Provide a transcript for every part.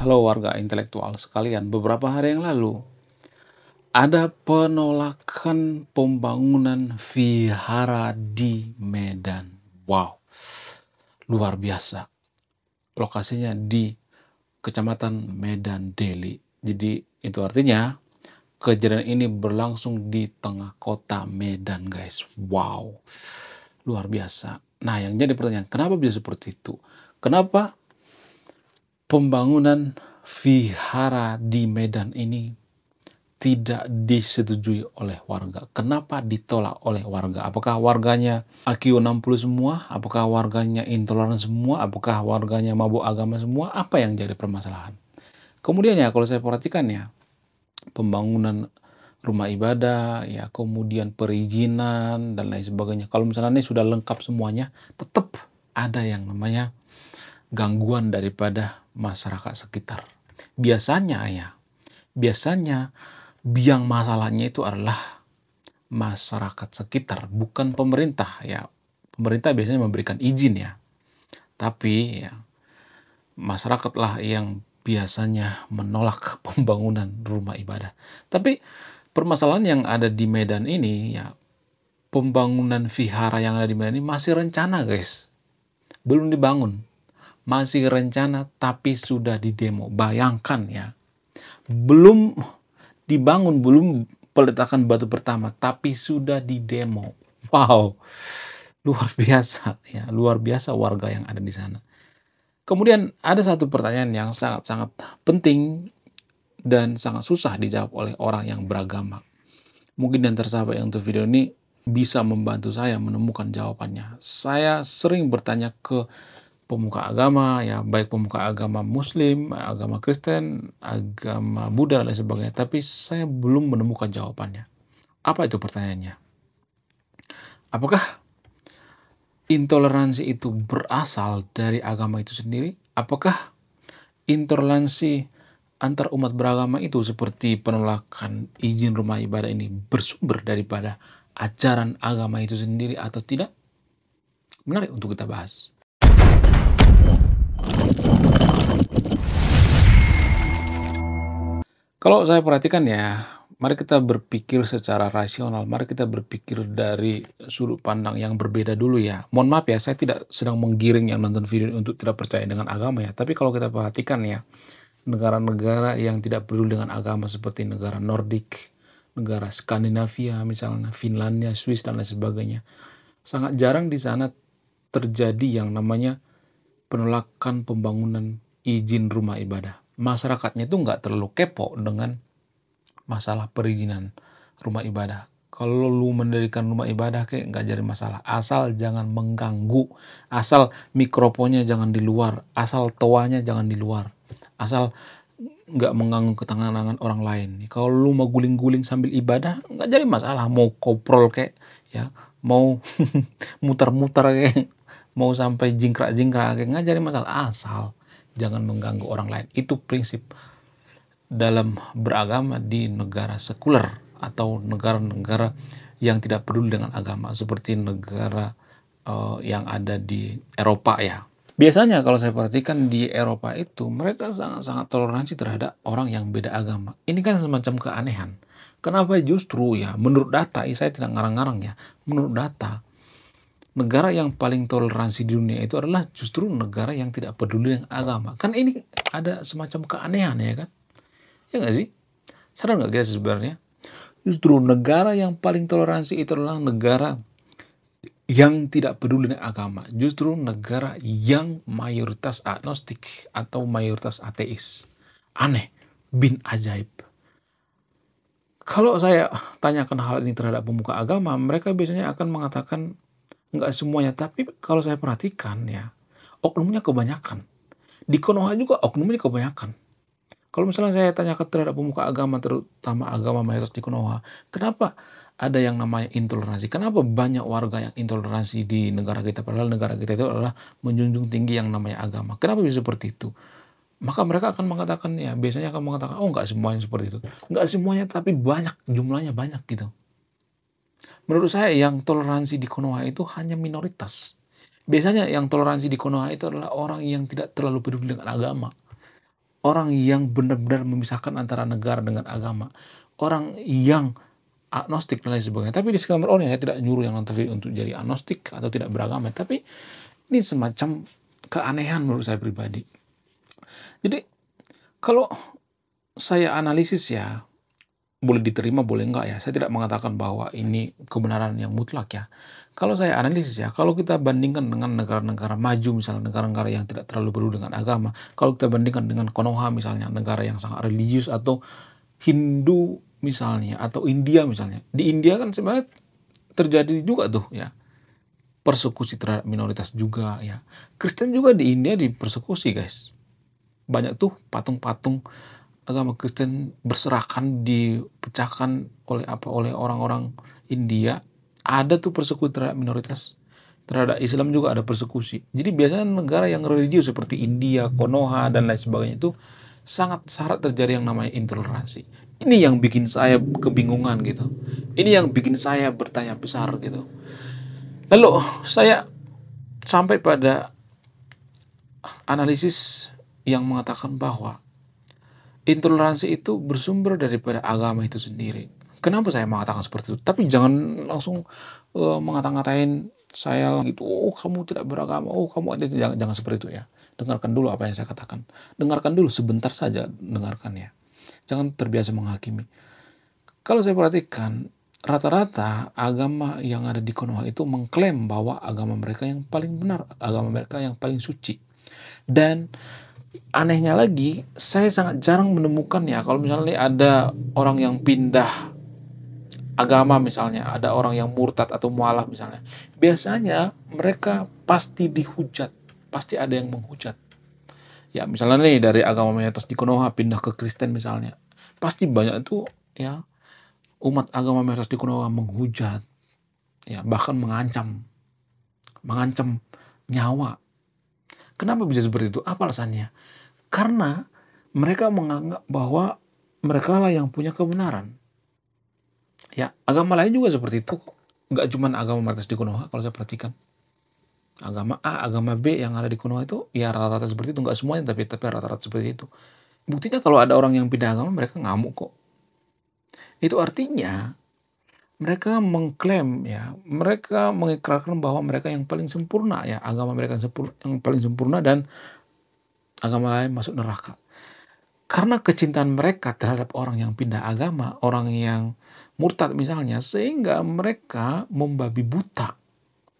Halo warga intelektual sekalian, beberapa hari yang lalu ada penolakan pembangunan vihara di Medan. Wow, luar biasa. Lokasinya di Kecamatan Medan Deli. Jadi itu artinya kejadian ini berlangsung di tengah kota Medan, guys. Wow, luar biasa. Nah, yang jadi pertanyaan, kenapa bisa seperti itu? Kenapa pembangunan vihara di Medan ini tidak disetujui oleh warga? Kenapa ditolak oleh warga? Apakah warganya IQ 60 semua? Apakah warganya intoleran semua? Apakah warganya mabuk agama semua? Apa yang jadi permasalahan? Kemudian ya, kalau saya perhatikan ya, pembangunan rumah ibadah, ya kemudian perizinan dan lain sebagainya. Kalau misalnya ini sudah lengkap semuanya, tetap ada yang namanya gangguan daripada masyarakat sekitar. Biasanya biang masalahnya itu adalah masyarakat sekitar, bukan pemerintah ya. Pemerintah biasanya memberikan izin ya, tapi ya masyarakatlah yang biasanya menolak pembangunan rumah ibadah. Tapi permasalahan yang ada di Medan ini ya, pembangunan vihara yang ada di Medan ini masih rencana, guys. Belum dibangun. Masih rencana tapi sudah didemo. Bayangkan ya. Belum dibangun, belum peletakan batu pertama, tapi sudah didemo. Wow, luar biasa ya, luar biasa warga yang ada di sana. Kemudian ada satu pertanyaan yang sangat-sangat penting dan sangat susah dijawab oleh orang yang beragama. Mungkin dan tersahabat yang untuk video ini bisa membantu saya menemukan jawabannya. Saya sering bertanya ke pemuka agama, ya baik pemuka agama Muslim, agama Kristen, agama Buddha dan lain sebagainya, tapi saya belum menemukan jawabannya. Apa itu pertanyaannya? Apakah intoleransi itu berasal dari agama itu sendiri? Apakah intoleransi antar umat beragama itu seperti penolakan izin rumah ibadah ini bersumber daripada ajaran agama itu sendiri atau tidak? Menarik untuk kita bahas. Kalau saya perhatikan ya, mari kita berpikir secara rasional, mari kita berpikir dari sudut pandang yang berbeda dulu ya. Mohon maaf ya, saya tidak sedang menggiring yang nonton video ini untuk tidak percaya dengan agama ya. Tapi kalau kita perhatikan ya, negara-negara yang tidak peduli dengan agama seperti negara Nordik, negara Skandinavia, misalnya Finlandia, Swiss dan lain sebagainya, sangat jarang di sana terjadi yang namanya penolakan pembangunan izin rumah ibadah. Masyarakatnya itu nggak terlalu kepo dengan masalah perizinan rumah ibadah. Kalau lu mendirikan rumah ibadah kayak nggak jadi masalah. Asal jangan mengganggu. Asal mikrofonnya jangan di luar. Asal toanya jangan di luar. Asal nggak mengganggu ketenangan orang lain. Kalau lu mau guling-guling sambil ibadah nggak jadi masalah. Mau koprol kayak ya, mau muter-muter kayak, mau sampai jingkrak-jingkrak kayak nggak jadi masalah. Asal jangan mengganggu orang lain. Itu prinsip dalam beragama di negara sekuler atau negara-negara yang tidak peduli dengan agama seperti negara yang ada di Eropa ya. Biasanya kalau saya perhatikan di Eropa itu mereka sangat-sangat toleransi terhadap orang yang beda agama. Ini kan semacam keanehan. Kenapa justru ya, menurut data, saya tidak ngarang-ngarang ya, menurut data negara yang paling toleransi di dunia itu adalah justru negara yang tidak peduli dengan agama. Kan ini ada semacam keanehan ya kan? Ya nggak sih? Sadar nggak guys sebenarnya? Justru negara yang paling toleransi itu adalah negara yang tidak peduli dengan agama. Justru negara yang mayoritas agnostik atau mayoritas ateis. Aneh, bin ajaib. Kalau saya tanyakan hal ini terhadap pemuka agama, mereka biasanya akan mengatakan nggak semuanya, tapi kalau saya perhatikan ya, oknumnya kebanyakan. Di Konoha juga oknumnya kebanyakan. Kalau misalnya saya tanyakan terhadap pemuka agama, terutama agama mayoritas di Konoha, kenapa ada yang namanya intoleransi? Kenapa banyak warga yang intoleransi di negara kita? Padahal negara kita itu adalah menjunjung tinggi yang namanya agama. Kenapa bisa seperti itu? Maka mereka akan mengatakan, ya biasanya akan mengatakan, oh nggak semuanya seperti itu. Nggak semuanya, tapi banyak, jumlahnya banyak gitu. Menurut saya yang toleransi di Konoha itu hanya minoritas. Biasanya yang toleransi di Konoha itu adalah orang yang tidak terlalu peduli dengan agama. orang yang benar-benar memisahkan antara negara dengan agama, orang yang agnostik dan lain sebagainya. Tapi disclaimer ya, saya tidak nyuruh yang nonton video untuk jadi agnostik atau tidak beragama, tapi ini semacam keanehan menurut saya pribadi. Jadi kalau saya analisis ya, boleh diterima boleh enggak ya, saya tidak mengatakan bahwa ini kebenaran yang mutlak ya. Kalau saya analisis ya, kalau kita bandingkan dengan negara-negara maju, misalnya negara-negara yang tidak terlalu peduli dengan agama, kalau kita bandingkan dengan Konoha misalnya, negara yang sangat religius, atau Hindu misalnya, atau India misalnya. Di India kan sebenarnya terjadi juga tuh ya, persekusi terhadap minoritas juga ya. Kristen juga di India dipersekusi guys. Banyak tuh patung-patung agama Kristen berserakan, dipecahkan oleh orang-orang India. Ada tuh persekusi terhadap minoritas. Terhadap Islam juga ada persekusi. Jadi biasanya negara yang religius seperti India, Konoha, dan lain sebagainya itu sangat syarat terjadi yang namanya intoleransi. Ini yang bikin saya kebingungan gitu. Ini yang bikin saya bertanya besar gitu. Lalu saya sampai pada analisis yang mengatakan bahwa intoleransi itu bersumber daripada agama itu sendiri. Kenapa saya mengatakan seperti itu? Tapi jangan langsung mengata-ngatain saya gitu, oh kamu tidak beragama, oh kamu ada, jangan seperti itu ya. Dengarkan dulu apa yang saya katakan. Dengarkan dulu sebentar saja, dengarkan ya. Jangan terbiasa menghakimi. Kalau saya perhatikan, rata-rata agama yang ada di Konoha itu mengklaim bahwa agama mereka yang paling benar, agama mereka yang paling suci. Dan anehnya lagi, saya sangat jarang menemukan ya, kalau misalnya ada orang yang pindah agama misalnya, ada orang yang murtad atau mualaf misalnya, biasanya mereka pasti dihujat, pasti ada yang menghujat. Ya misalnya nih dari agama mayoritas di Konoha pindah ke Kristen misalnya, pasti banyak tuh ya umat agama mayoritas di Konoha menghujat, ya bahkan mengancam nyawa. Kenapa bisa seperti itu? Apa alasannya? Karena mereka menganggap bahwa mereka lah yang punya kebenaran. Ya, agama lain juga seperti itu. Nggak cuma agama mayoritas di Konoha, kalau saya perhatikan. Agama A, agama B yang ada di Konoha itu, ya rata-rata seperti itu. Nggak semuanya, tapi rata-rata seperti itu. Buktinya kalau ada orang yang pindah agama, mereka ngamuk kok. Itu artinya, mereka mengklaim ya, mereka mengikrarkan bahwa mereka yang paling sempurna ya, agama mereka yang paling sempurna, dan agama lain masuk neraka. Karena kecintaan mereka terhadap orang yang pindah agama, orang yang murtad misalnya, sehingga mereka membabi buta.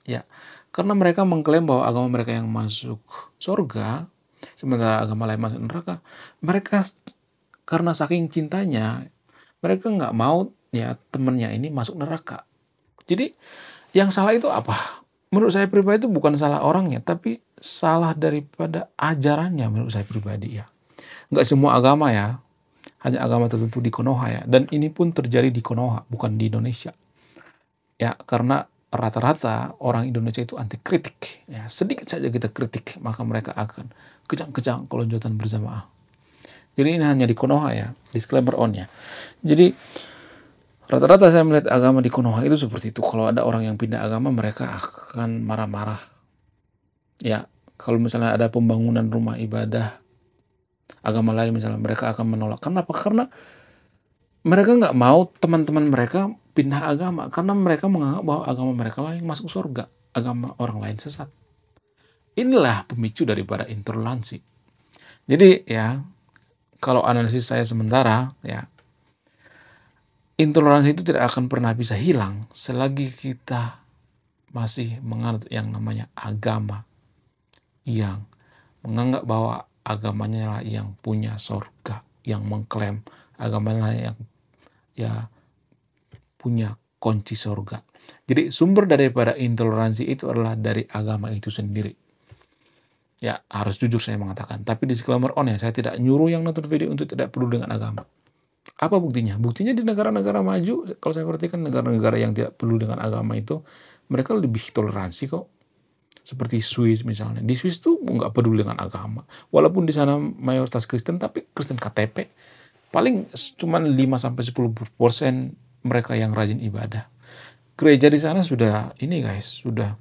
Ya, karena mereka mengklaim bahwa agama mereka yang masuk surga, sementara agama lain masuk neraka. Mereka karena saking cintanya, mereka nggak mau ya temennya ini masuk neraka. Jadi yang salah itu apa? Menurut saya pribadi itu bukan salah orangnya, tapi salah daripada ajarannya menurut saya pribadi ya. Nggak semua agama ya, hanya agama tertentu di Konoha ya. Dan ini pun terjadi di Konoha, bukan di Indonesia. Ya, karena rata-rata orang Indonesia itu anti kritik. Ya, sedikit saja kita kritik, maka mereka akan kejang-kejang kelonjotan berjamaah. Jadi ini hanya di Konoha ya, disclaimer on ya. Jadi rata-rata saya melihat agama di Konoha itu seperti itu. Kalau ada orang yang pindah agama, mereka akan marah-marah. Ya, kalau misalnya ada pembangunan rumah ibadah agama lain misalnya, mereka akan menolak. Kenapa? Karena mereka nggak mau teman-teman mereka pindah agama, karena mereka menganggap bahwa agama mereka lain masuk surga, agama orang lain sesat. Inilah pemicu daripada intoleransi. Jadi ya, kalau analisis saya sementara ya, intoleransi itu tidak akan pernah bisa hilang selagi kita masih menganut yang namanya agama yang menganggap bahwa agamanya lah yang punya surga, yang mengklaim agamanya yang ya punya kunci surga. Jadi sumber daripada intoleransi itu adalah dari agama itu sendiri. Ya harus jujur saya mengatakan. Tapi disclaimer on ya, saya tidak nyuruh yang nonton video untuk tidak peduli dengan agama. Apa buktinya? Buktinya di negara-negara maju, kalau saya perhatikan negara-negara yang tidak peduli dengan agama itu, mereka lebih toleransi kok. Seperti Swiss misalnya. Di Swiss tuh nggak peduli dengan agama. Walaupun di sana mayoritas Kristen, tapi Kristen KTP. Paling cuma 5-10% mereka yang rajin ibadah. Gereja di sana sudah ini guys, sudah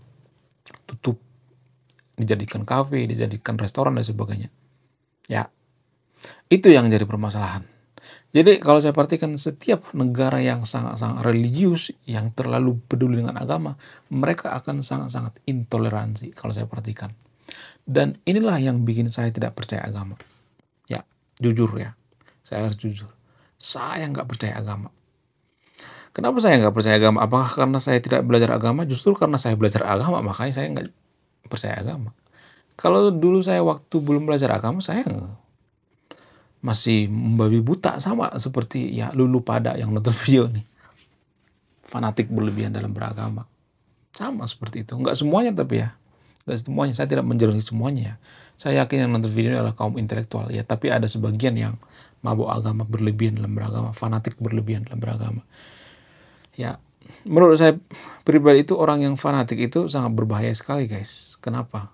tutup. Dijadikan kafe, dijadikan restoran dan sebagainya. Ya, Itu yang jadi permasalahan. Jadi kalau saya perhatikan setiap negara yang sangat-sangat religius, yang terlalu peduli dengan agama, mereka akan sangat-sangat intoleransi kalau saya perhatikan. Dan inilah yang bikin saya tidak percaya agama. Ya, jujur ya. Saya harus jujur. Saya nggak percaya agama. Kenapa saya nggak percaya agama? Apakah karena saya tidak belajar agama? Justru karena saya belajar agama, makanya saya nggak percaya agama. Kalau dulu saya waktu belum belajar agama, saya masih membabi buta sama seperti ya lulu pada yang nonton video nih. Fanatik berlebihan dalam beragama. Sama seperti itu. Nggak semuanya tapi ya. Nggak semuanya. Saya tidak menjernih semuanya ya. Saya yakin yang nonton video ini adalah kaum intelektual ya. Tapi ada sebagian yang mabuk agama berlebihan dalam beragama. Fanatik berlebihan dalam beragama. Ya, menurut saya pribadi itu orang yang fanatik itu sangat berbahaya sekali guys. Kenapa?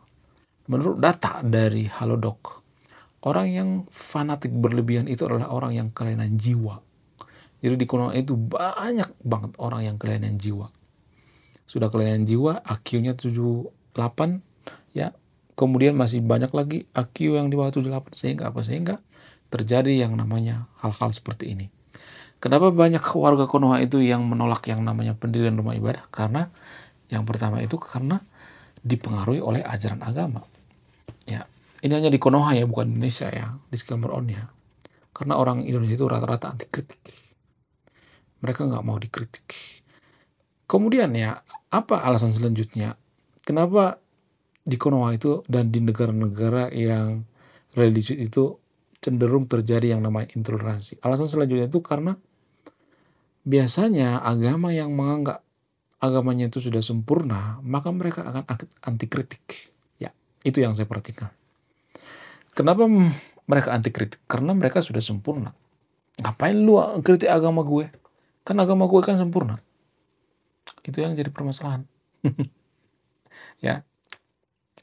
Menurut data dari Halodoc, orang yang fanatik berlebihan itu adalah orang yang kelainan jiwa. Jadi di Konoha itu banyak banget orang yang kelainan jiwa. Sudah kelainan jiwa, IQ-nya 78, ya. Kemudian masih banyak lagi IQ yang di bawah 78, sehingga apa? Sehingga terjadi yang namanya hal-hal seperti ini. Kenapa banyak warga Konoha itu yang menolak yang namanya pendirian rumah ibadah? Karena yang pertama itu karena dipengaruhi oleh ajaran agama. Ya, ini hanya di Konoha ya, bukan Indonesia ya, disclaimer on ya. Karena orang Indonesia itu rata-rata anti kritik. Mereka nggak mau dikritik. Kemudian ya, apa alasan selanjutnya? Kenapa di Konoha itu dan di negara-negara yang religius itu cenderung terjadi yang namanya intoleransi? Alasan selanjutnya itu karena biasanya agama yang menganggap agamanya itu sudah sempurna, maka mereka akan anti kritik. Ya, itu yang saya perhatikan. Kenapa mereka anti kritik? Karena mereka sudah sempurna. Ngapain lu kritik agama gue? Kan agama gue kan sempurna. Itu yang jadi permasalahan. Ya,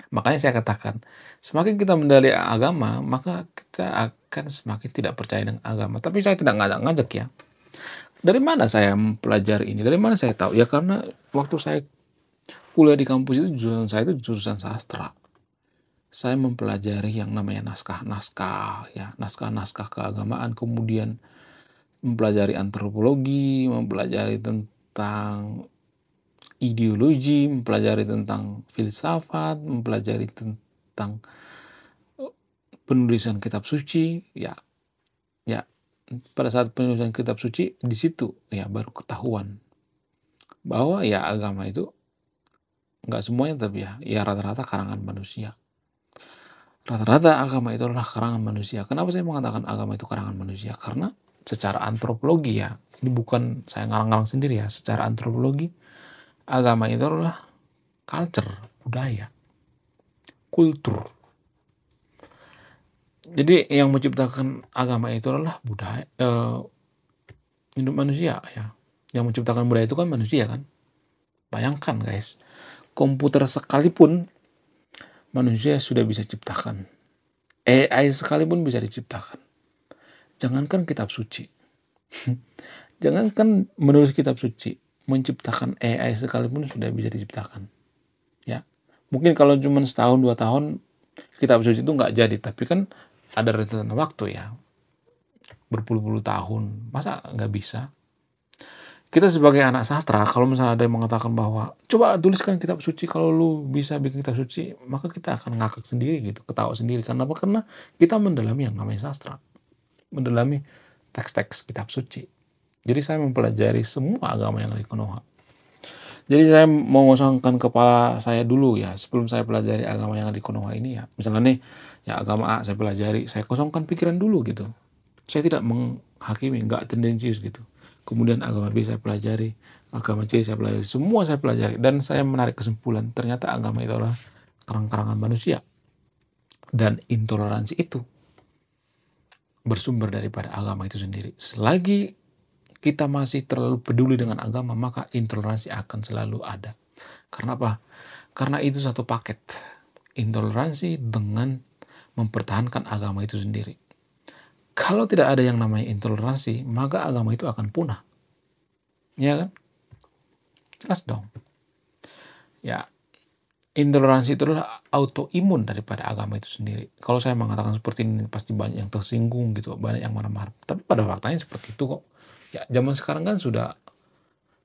makanya saya katakan, semakin kita mendalai agama, maka kita akan semakin tidak percaya dengan agama. Tapi saya tidak ngajak-ngajak ya. Dari mana saya mempelajari ini? Dari mana saya tahu? Ya karena waktu saya kuliah di kampus itu jurusan saya itu jurusan sastra. Saya mempelajari yang namanya naskah-naskah, ya, naskah-naskah keagamaan, kemudian mempelajari antropologi, mempelajari tentang ideologi, mempelajari tentang filsafat, mempelajari tentang penulisan kitab suci, ya, ya. Pada saat penulisan kitab suci di situ ya baru ketahuan bahwa ya agama itu nggak semuanya tapi ya rata-rata karangan manusia. Rata-rata agama itu adalah karangan manusia. Kenapa saya mengatakan agama itu karangan manusia? Karena secara antropologi ya, ini bukan saya ngarang-ngarang sendiri ya, secara antropologi agama itu adalah culture, budaya, kultur. Jadi yang menciptakan agama itu adalah budaya, hidup manusia ya. Yang menciptakan budaya itu kan manusia kan. Bayangkan guys, komputer sekalipun manusia sudah bisa ciptakan. AI sekalipun bisa diciptakan. Jangankan kitab suci. Jangankan menulis kitab suci, menciptakan AI sekalipun sudah bisa diciptakan. Ya, mungkin kalau cuma setahun 2 tahun kitab suci itu nggak jadi, tapi kan ada rentetan waktu ya, berpuluh-puluh tahun, masa nggak bisa? Kita sebagai anak sastra, kalau misalnya ada yang mengatakan bahwa coba tuliskan kitab suci, kalau lu bisa bikin kitab suci, maka kita akan ngakak sendiri gitu, ketawa sendiri. Karena apa? Karena kita mendalami yang namanya sastra, mendalami teks-teks kitab suci. Jadi saya mempelajari semua agama yang ada di Konoha. Jadi saya mengosongkan kepala saya dulu ya, sebelum saya pelajari agama yang ada di Konoha ini ya. Misalnya nih, ya agama A saya pelajari, saya kosongkan pikiran dulu gitu. Saya tidak menghakimi, nggak tendensius gitu. Kemudian agama B saya pelajari, agama C saya pelajari, semua saya pelajari. Dan saya menarik kesimpulan, ternyata agama itu adalah karang-karangan manusia. Dan intoleransi itu bersumber daripada agama itu sendiri. Selagi kita masih terlalu peduli dengan agama, maka intoleransi akan selalu ada. Karena apa? Karena itu satu paket. Intoleransi dengan mempertahankan agama itu sendiri. Kalau tidak ada yang namanya intoleransi, maka agama itu akan punah. Ya kan? Jelas dong. Ya, Intoleransi itu adalah autoimun daripada agama itu sendiri. Kalau saya mengatakan seperti ini pasti banyak yang tersinggung gitu, banyak yang marah-marah. Tapi pada faktanya seperti itu kok. Ya, zaman sekarang kan sudah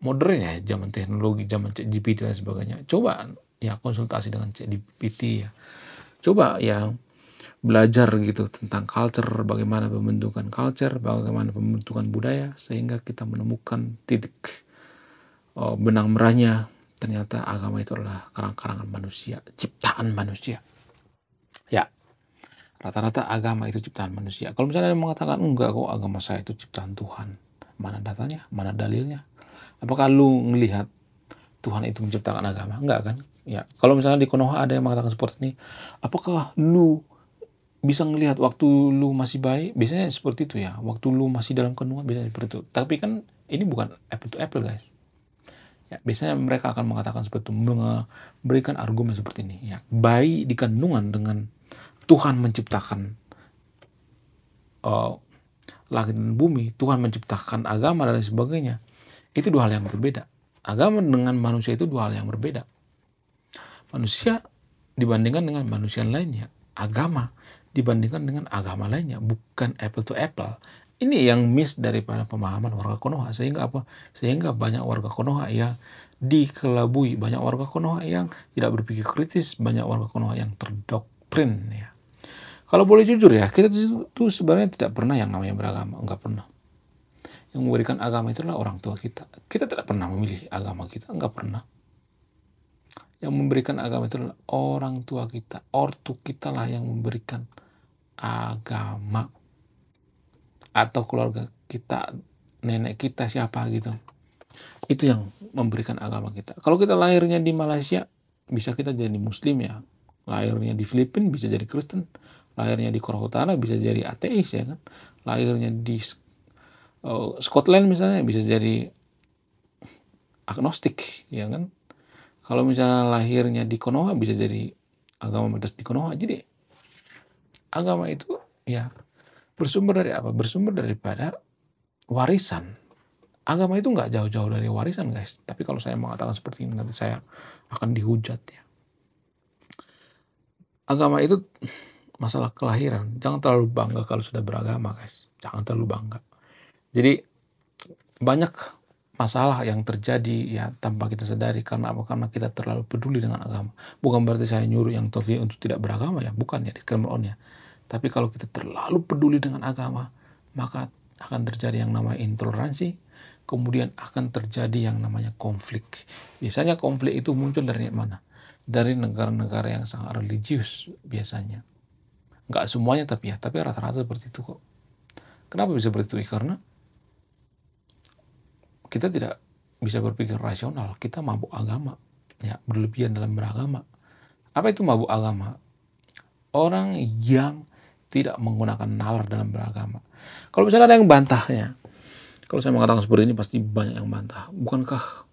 modern ya, zaman teknologi, zaman ChatGPT dan sebagainya. Coba ya konsultasi dengan ChatGPT ya. Coba ya belajar gitu tentang culture, bagaimana pembentukan culture, bagaimana pembentukan budaya, sehingga kita menemukan titik benang merahnya. Ternyata agama itu adalah karang-karangan manusia, ciptaan manusia. Ya, rata-rata agama itu ciptaan manusia. Kalau misalnya ada yang mengatakan, enggak kok agama saya itu ciptaan Tuhan. Mana datanya? Mana dalilnya? Apakah lu ngelihat Tuhan itu menciptakan agama? Enggak kan? Ya, kalau misalnya di Konoha ada yang mengatakan seperti ini, apakah lu bisa ngelihat waktu lu masih bayi? Biasanya seperti itu ya. Waktu lu masih dalam kandungan biasanya seperti itu. Tapi kan ini bukan apple to apple, guys. Ya, biasanya mereka akan mengatakan seperti itu, memberikan argumen seperti ini. Ya, bayi di kandungan dengan Tuhan menciptakan langit dan bumi, Tuhan menciptakan agama dan lain sebagainya. Itu dua hal yang berbeda. Agama dengan manusia itu dua hal yang berbeda. Manusia dibandingkan dengan manusia lainnya. Agama dibandingkan dengan agama lainnya. Bukan apple to apple. Ini yang miss daripada pemahaman warga Konoha. Sehingga apa? Sehingga banyak warga Konoha yang dikelabui. Banyak warga Konoha yang tidak berpikir kritis. Banyak warga Konoha yang terdoktrin. Ya. Kalau boleh jujur ya, kita itu sebenarnya tidak pernah yang namanya beragama. Enggak pernah. Yang memberikan agama itu adalah orang tua kita. Kita tidak pernah memilih agama kita. Enggak pernah. Yang memberikan agama itu adalah orang tua kita. Ortu kita lah yang memberikan agama. Atau keluarga kita, nenek kita, siapa gitu. Itu yang memberikan agama kita. Kalau kita lahirnya di Malaysia, bisa kita jadi Muslim ya. Lahirnya di Filipina bisa jadi Kristen. Lahirnya di Korea Utara bisa jadi ateis ya kan. Lahirnya di Scotland misalnya bisa jadi agnostik ya kan. Kalau misalnya lahirnya di Konoha bisa jadi agama mayoritas di Konoha. Jadi agama itu ya bersumber dari apa? Bersumber daripada warisan. Agama itu nggak jauh-jauh dari warisan, guys. Tapi kalau saya mengatakan seperti ini nanti saya akan dihujat ya. Agama itu masalah kelahiran. Jangan terlalu bangga kalau sudah beragama, guys. Jangan terlalu bangga. Jadi banyak masalah yang terjadi ya tanpa kita sadari. Karena apa? Karena kita terlalu peduli dengan agama. Bukan berarti saya nyuruh yang Taufik untuk tidak beragama ya. Bukan ya, disclaimer on ya. Tapi kalau kita terlalu peduli dengan agama, maka akan terjadi yang namanya intoleransi. Kemudian akan terjadi yang namanya konflik. Biasanya konflik itu muncul dari mana? Dari negara-negara yang sangat religius biasanya. Nggak semuanya tapi ya, tapi rata-rata seperti itu kok. Kenapa bisa seperti itu? Karena kita tidak bisa berpikir rasional. Kita mabuk agama. Ya, berlebihan dalam beragama. Apa itu mabuk agama? Orang yang tidak menggunakan nalar dalam beragama. Kalau misalnya ada yang bantahnya, kalau saya mengatakan seperti ini pasti banyak yang bantah. Bukankah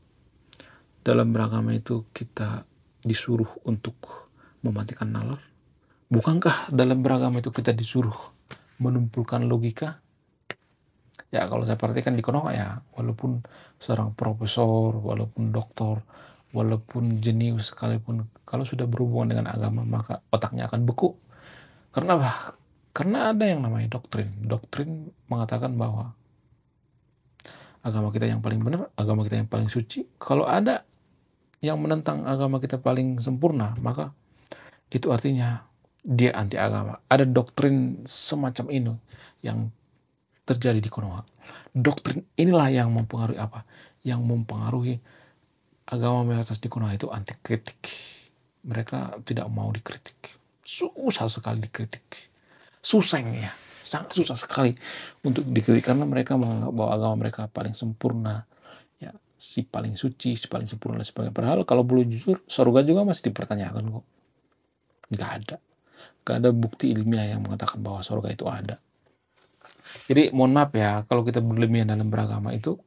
dalam beragama itu kita disuruh untuk mematikan nalar? Bukankah dalam beragama itu kita disuruh menumpulkan logika? Ya kalau saya perhatikan di Konoha ya, walaupun seorang profesor, walaupun doktor, walaupun jenius sekalipun, kalau sudah berhubungan dengan agama maka otaknya akan beku. Karena apa? Karena ada yang namanya doktrin. Doktrin mengatakan bahwa agama kita yang paling benar, agama kita yang paling suci. Kalau ada yang menentang agama kita paling sempurna, maka itu artinya dia anti agama. Ada doktrin semacam ini yang terjadi di Konoha. Doktrin inilah yang mempengaruhi apa? Yang mempengaruhi agama mayoritas di Konoha itu anti kritik. Mereka tidak mau dikritik. Susah sekali dikritik. Susah ya. Sangat susah sekali untuk dikritik karena mereka menganggap bahwa agama mereka paling sempurna, ya si paling suci, si paling sempurna dan sebagainya. Padahal kalau boleh jujur, surga juga masih dipertanyakan kok. Nggak ada bukti ilmiah yang mengatakan bahwa surga itu ada. Jadi mohon maaf ya, kalau kita berlebihan dalam beragama itu,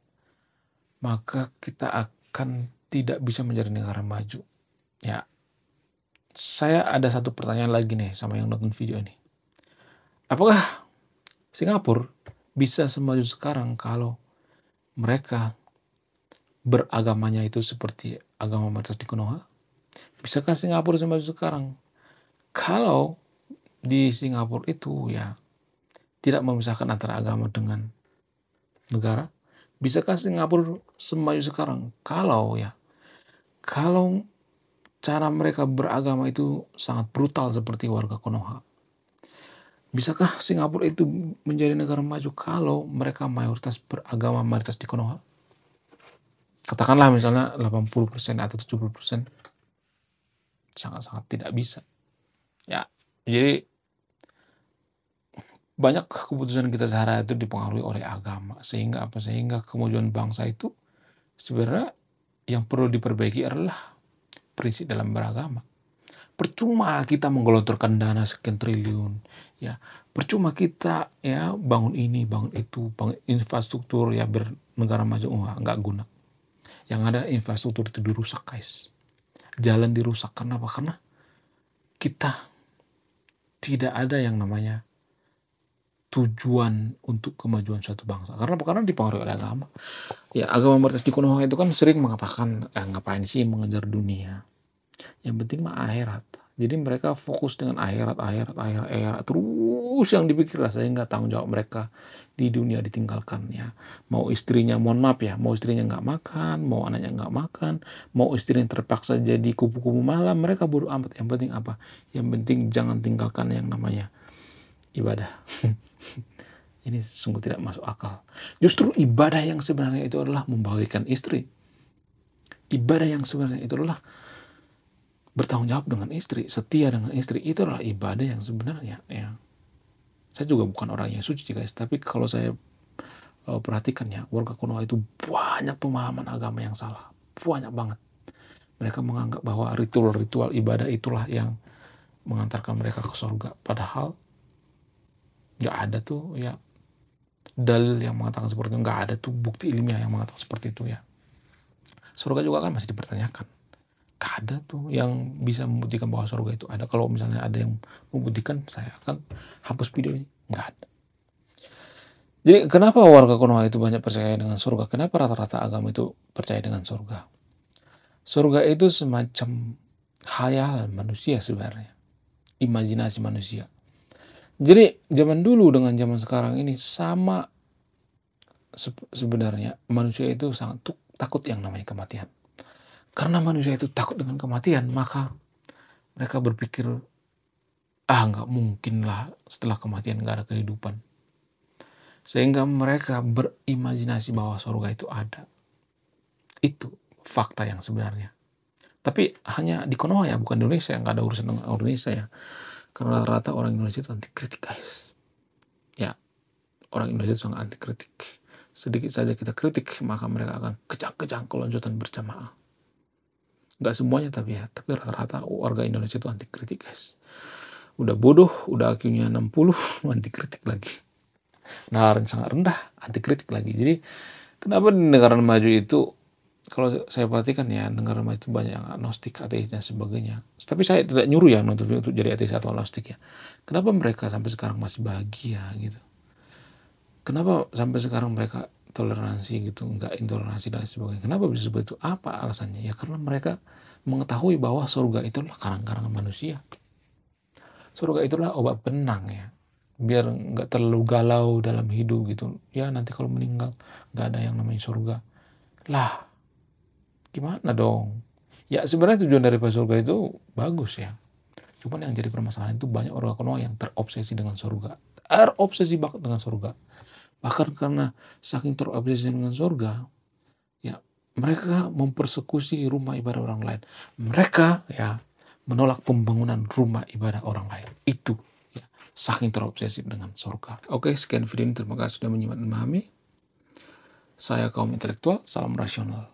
maka kita akan tidak bisa menjadi negara maju. Ya, saya ada satu pertanyaan lagi nih sama yang nonton video ini. Apakah Singapura bisa semaju sekarang kalau mereka beragamanya itu seperti agama mayoritas di Konoha? Bisakah Singapura semaju sekarang? Kalau di Singapura itu ya tidak memisahkan antara agama dengan negara, bisakah Singapura semaju sekarang? Kalau cara mereka beragama itu sangat brutal seperti warga Konoha. Bisakah Singapura itu menjadi negara maju kalau mereka mayoritas beragama mayoritas di Konoha? Katakanlah misalnya 80% atau 70%, sangat-sangat tidak bisa. Ya, jadi banyak keputusan kita sehari itu dipengaruhi oleh agama. Sehingga apa? Sehingga kemajuan bangsa itu sebenarnya yang perlu diperbaiki adalah prinsip dalam beragama. Percuma kita menggelontorkan dana sekian triliun, ya. Percuma kita ya bangun ini, bangun itu, bangun infrastruktur ya biar negara maju, nggak guna. Yang ada infrastruktur itu dirusak, guys. Jalan dirusak. Kenapa? Karena kita tidak ada yang namanya tujuan untuk kemajuan suatu bangsa. Karena dipengaruhi oleh agama. Ya, agama mayoritas di Konoha itu kan sering mengatakan, ngapain sih mengejar dunia? Yang penting mah akhirat. Jadi mereka fokus dengan akhirat terus yang dipikir lah, sehingga tanggung jawab mereka di dunia ditinggalkan ya. Mau istrinya, mohon maaf ya, mau istrinya nggak makan, mau anaknya nggak makan, mau istrinya terpaksa jadi kupu-kupu malam, mereka bodo amat. Yang penting apa? Yang penting jangan tinggalkan yang namanya ibadah. Ini sungguh tidak masuk akal. Justru ibadah yang sebenarnya itu adalah membahagiakan istri. Ibadah yang sebenarnya itu adalah bertanggung jawab dengan istri, setia dengan istri. Itu adalah ibadah yang sebenarnya ya. Saya juga bukan orang yang suci, guys, tapi kalau saya perhatikan ya, warga Konoha itu banyak pemahaman agama yang salah. Banyak banget. Mereka menganggap bahwa ritual-ritual ibadah itulah yang mengantarkan mereka ke surga. Padahal nggak ada tuh ya dalil yang mengatakan seperti itu. Nggak ada tuh bukti ilmiah yang mengatakan seperti itu ya. Surga juga kan masih dipertanyakan. Nggak ada tuh yang bisa membuktikan bahwa surga itu ada. Kalau misalnya ada yang membuktikan, saya akan hapus videonya. Nggak ada. Jadi kenapa warga Konoha itu banyak percaya dengan surga? Kenapa rata-rata agama itu percaya dengan surga? Surga itu semacam khayal manusia sebenarnya. Imajinasi manusia. Jadi zaman dulu dengan zaman sekarang ini sama sebenarnya. Manusia itu sangat takut yang namanya kematian. Karena manusia itu takut dengan kematian, maka mereka berpikir, nggak mungkin lah setelah kematian nggak ada kehidupan. Sehingga mereka berimajinasi bahwa surga itu ada. Itu fakta yang sebenarnya. Tapi hanya di Konoha ya, bukan di Indonesia. Nggak ada urusan dengan Indonesia ya. Karena rata-rata orang Indonesia itu anti kritik, guys. Ya, orang Indonesia itu sangat anti kritik. Sedikit saja kita kritik, maka mereka akan kejang-kejang keloncotan berjamaah. Nggak semuanya tapi ya, tapi rata-rata warga Indonesia itu anti kritik, guys. Udah bodoh, udah IQ-nya 60, anti kritik lagi. Nalarnya sangat rendah, anti kritik lagi. Jadi kenapa di negara maju itu, kalau saya perhatikan ya, negara maju itu banyak yang agnostik, ateis dan sebagainya. Tapi saya tidak nyuruh ya nonton film untuk jadi ateis atau agnostik ya. Kenapa mereka sampai sekarang masih bahagia gitu? Kenapa sampai sekarang mereka toleransi gitu, nggak intoleransi dan sebagainya? Kenapa bisa seperti itu? Apa alasannya? Ya karena mereka mengetahui bahwa surga itu adalah karang-karangan manusia. Surga itulah obat penang ya. Biar nggak terlalu galau dalam hidup gitu. Ya nanti kalau meninggal nggak ada yang namanya surga. Lah, gimana dong? Ya sebenarnya tujuan dari surga itu bagus ya. Cuman yang jadi permasalahan itu banyak orang Konoha yang terobsesi dengan surga. Terobsesi banget dengan surga. Bahkan karena saking terobsesi dengan surga, ya mereka mempersekusi rumah ibadah orang lain. Mereka ya menolak pembangunan rumah ibadah orang lain. Itu ya, saking terobsesi dengan surga. Oke, sekian video ini. Terima kasih sudah menyimak dan memahami. Saya kaum intelektual, salam rasional.